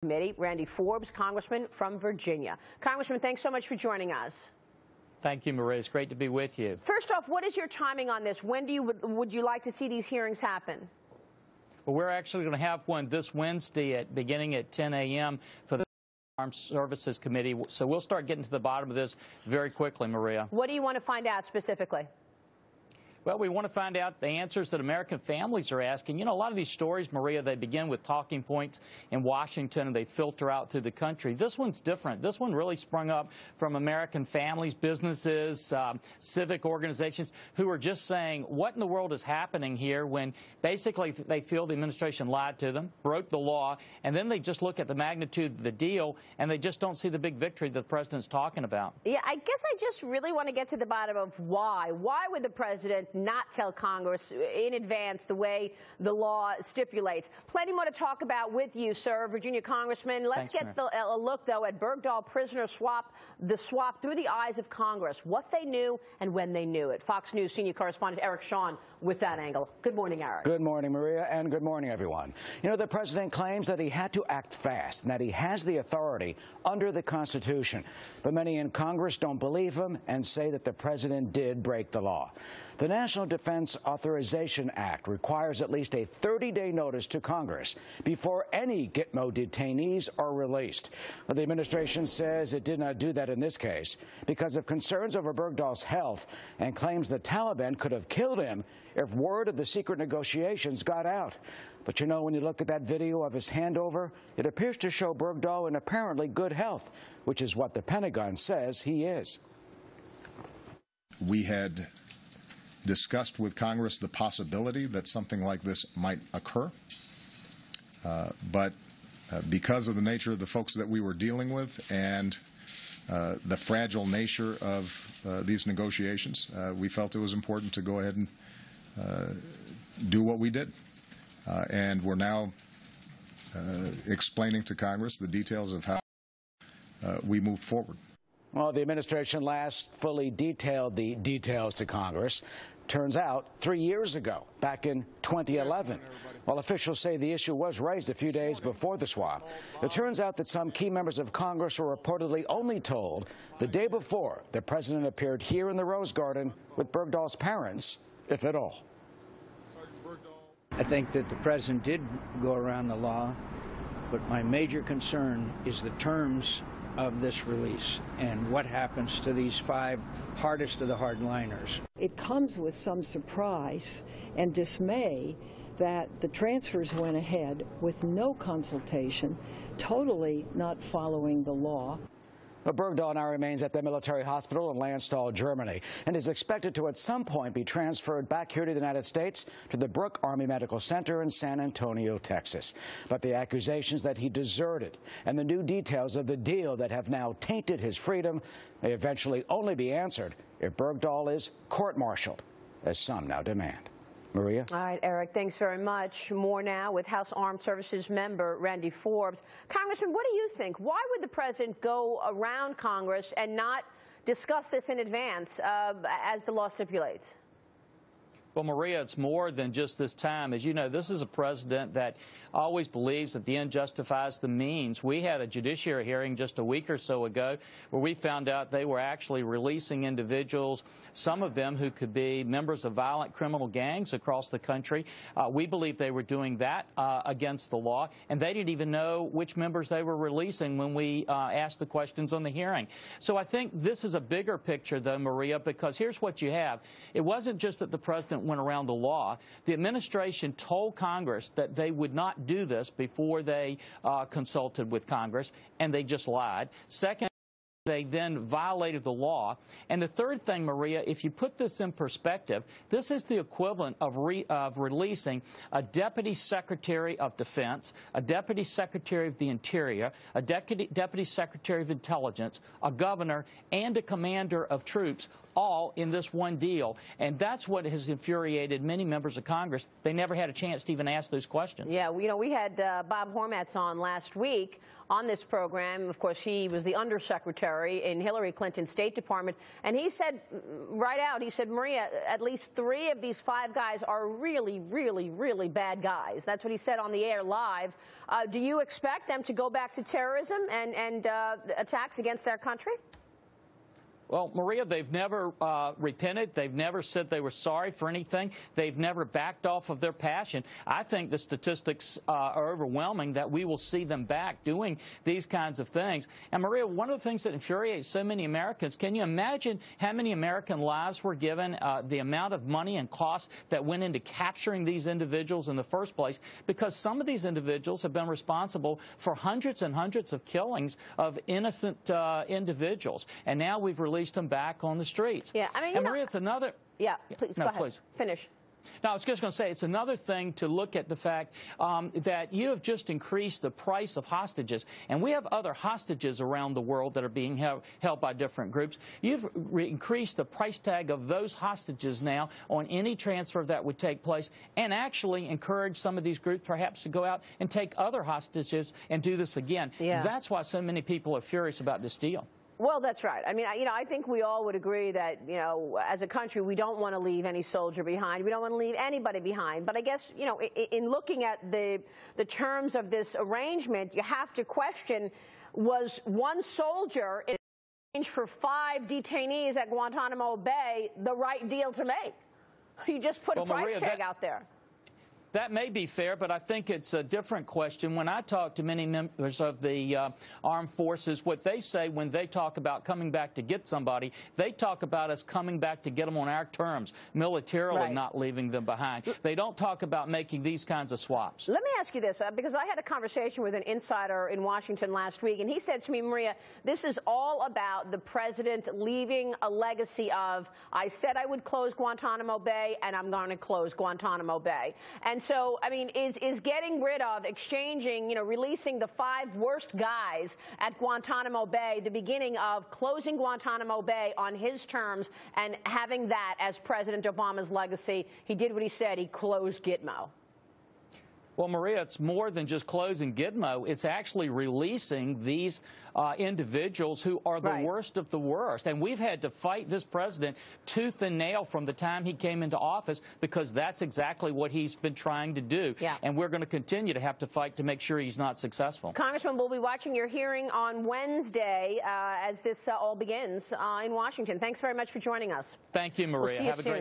Committee, Randy Forbes, Congressman from Virginia. Congressman, thanks so much for joining us. Thank you, Maria. It's great to be with you. First off, what is your timing on this? When would you like to see these hearings happen? Well, we're actually going to have one this Wednesday beginning at 10 a.m. for the Armed Services Committee. So we'll start getting to the bottom of this very quickly, Maria. What do you want to find out specifically? Well, we want to find out the answers that American families are asking. You know, a lot of these stories, Maria, they begin with talking points in Washington and they filter out through the country. This one's different. This one really sprung up from American families, businesses, civic organizations who are just saying, what in the world is happening here, when basically they feel the administration lied to them, broke the law, and then they just look at the magnitude of the deal and they just don't see the big victory that the president's talking about. Yeah, I guess I just really want to get to the bottom of why. Why would the president not tell Congress in advance the way the law stipulates? Plenty more to talk about with you, sir, Virginia Congressman. Let's get a look, though, at Bergdahl prisoner swap, the swap through the eyes of Congress, what they knew and when they knew it. Fox News senior correspondent Eric Shawn with that angle. Good morning, Eric. Good morning, Maria, and good morning, everyone. You know, the president claims that he had to act fast and that he has the authority under the Constitution. But many in Congress don't believe him and say that the president did break the law. The National Defense Authorization Act requires at least a 30-day notice to Congress before any Gitmo detainees are released. But the administration says it did not do that in this case because of concerns over Bergdahl's health and claims the Taliban could have killed him if word of the secret negotiations got out. But you know, when you look at that video of his handover, it appears to show Bergdahl in apparently good health, which is what the Pentagon says he is. We had discussed with Congress the possibility that something like this might occur. But because of the nature of the folks that we were dealing with and the fragile nature of these negotiations, we felt it was important to go ahead and do what we did. And we're now explaining to Congress the details of how we move forward. Well, the administration last fully detailed the details to Congress. Turns out 3 years ago, back in 2011. While officials say the issue was raised a few days before the swap, it turns out that some key members of Congress were reportedly only told the day before the president appeared here in the Rose Garden with Bergdahl's parents, if at all. I think that the president did go around the law, but my major concern is the terms of this release and what happens to these 5 hardest of the hardliners. It comes with some surprise and dismay that the transfers went ahead with no consultation, totally not following the law. But Bergdahl now remains at the military hospital in Landstuhl, Germany, and is expected to at some point be transferred back here to the United States to the Brooke Army Medical Center in San Antonio, Texas. But the accusations that he deserted and the new details of the deal that have now tainted his freedom may eventually only be answered if Bergdahl is court-martialed, as some now demand. Maria? All right, Eric, thanks very much. More now with House Armed Services member Randy Forbes. Congressman, what do you think? Why would the president go around Congress and not discuss this in advance as the law stipulates? Well, Maria, it's more than just this time. As you know, this is a president that always believes that the end justifies the means. We had a judiciary hearing just a week or so ago where we found out they were actually releasing individuals, some of them who could be members of violent criminal gangs across the country. We believe they were doing that against the law, and they didn't even know which members they were releasing when we asked the questions on the hearing. So I think this is a bigger picture, though, Maria, because here's what you have. It wasn't just that the president went around the law. The administration told Congress that they would not do this before they consulted with Congress, and they just lied. Second, they then violated the law. And the third thing, Maria, if you put this in perspective, this is the equivalent of releasing a Deputy Secretary of Defense, a Deputy Secretary of the Interior, a Deputy Secretary of Intelligence, a governor, and a commander of troops, all in this one deal. And that's what has infuriated many members of Congress. They never had a chance to even ask those questions. Yeah, we had Bob Hormats on last week on this program. Of course, he was the undersecretary in Hillary Clinton's State Department, and he said right out, he said, Maria, at least 3 of these 5 guys are really, really, really bad guys. That's what he said on the air live. Do you expect them to go back to terrorism and attacks against our country? Well, Maria, they've never repented. They've never said they were sorry for anything. They've never backed off of their passion. I think the statistics are overwhelming that we will see them back doing these kinds of things. And, Maria, one of the things that infuriates so many Americans, can you imagine how many American lives were given, the amount of money and cost that went into capturing these individuals in the first place? Because some of these individuals have been responsible for hundreds and hundreds of killings of innocent individuals. And now we've released them back on the streets. Yeah, I mean, and Maria, it's another. Yeah, please, no, go ahead. Please. Finish. No, I was just going to say it's another thing to look at the fact that you have just increased the price of hostages, and we have other hostages around the world that are being held by different groups. You've increased the price tag of those hostages now on any transfer that would take place, and actually encourage some of these groups perhaps to go out and take other hostages and do this again. Yeah. That's why so many people are furious about this deal. Well, that's right. I mean, I think we all would agree that, as a country, we don't want to leave any soldier behind. We don't want to leave anybody behind. But I guess, in looking at the terms of this arrangement, you have to question, was one soldier in exchange for 5 detainees at Guantanamo Bay the right deal to make? You just put a price tag out there. That may be fair, but I think it's a different question. When I talk to many members of the armed forces, what they say when they talk about coming back to get somebody, they talk about us coming back to get them on our terms, militarily, right, not leaving them behind. They don't talk about making these kinds of swaps. Let me ask you this, because I had a conversation with an insider in Washington last week, and he said to me, Maria, this is all about the president leaving a legacy of, I said I would close Guantanamo Bay, and I'm going to close Guantanamo Bay. And so, I mean, is getting rid of, exchanging, releasing the 5 worst guys at Guantanamo Bay the beginning of closing Guantanamo Bay on his terms and having that as President Obama's legacy? He did what he said. He closed Gitmo. Well, Maria, it's more than just closing Gitmo. It's actually releasing these individuals who are the worst of the worst. And we've had to fight this president tooth and nail from the time he came into office, because that's exactly what he's been trying to do. Yeah. And we're going to continue to have to fight to make sure he's not successful. Congressman, we'll be watching your hearing on Wednesday as this all begins in Washington. Thanks very much for joining us. Thank you, Maria. We'll see you soon.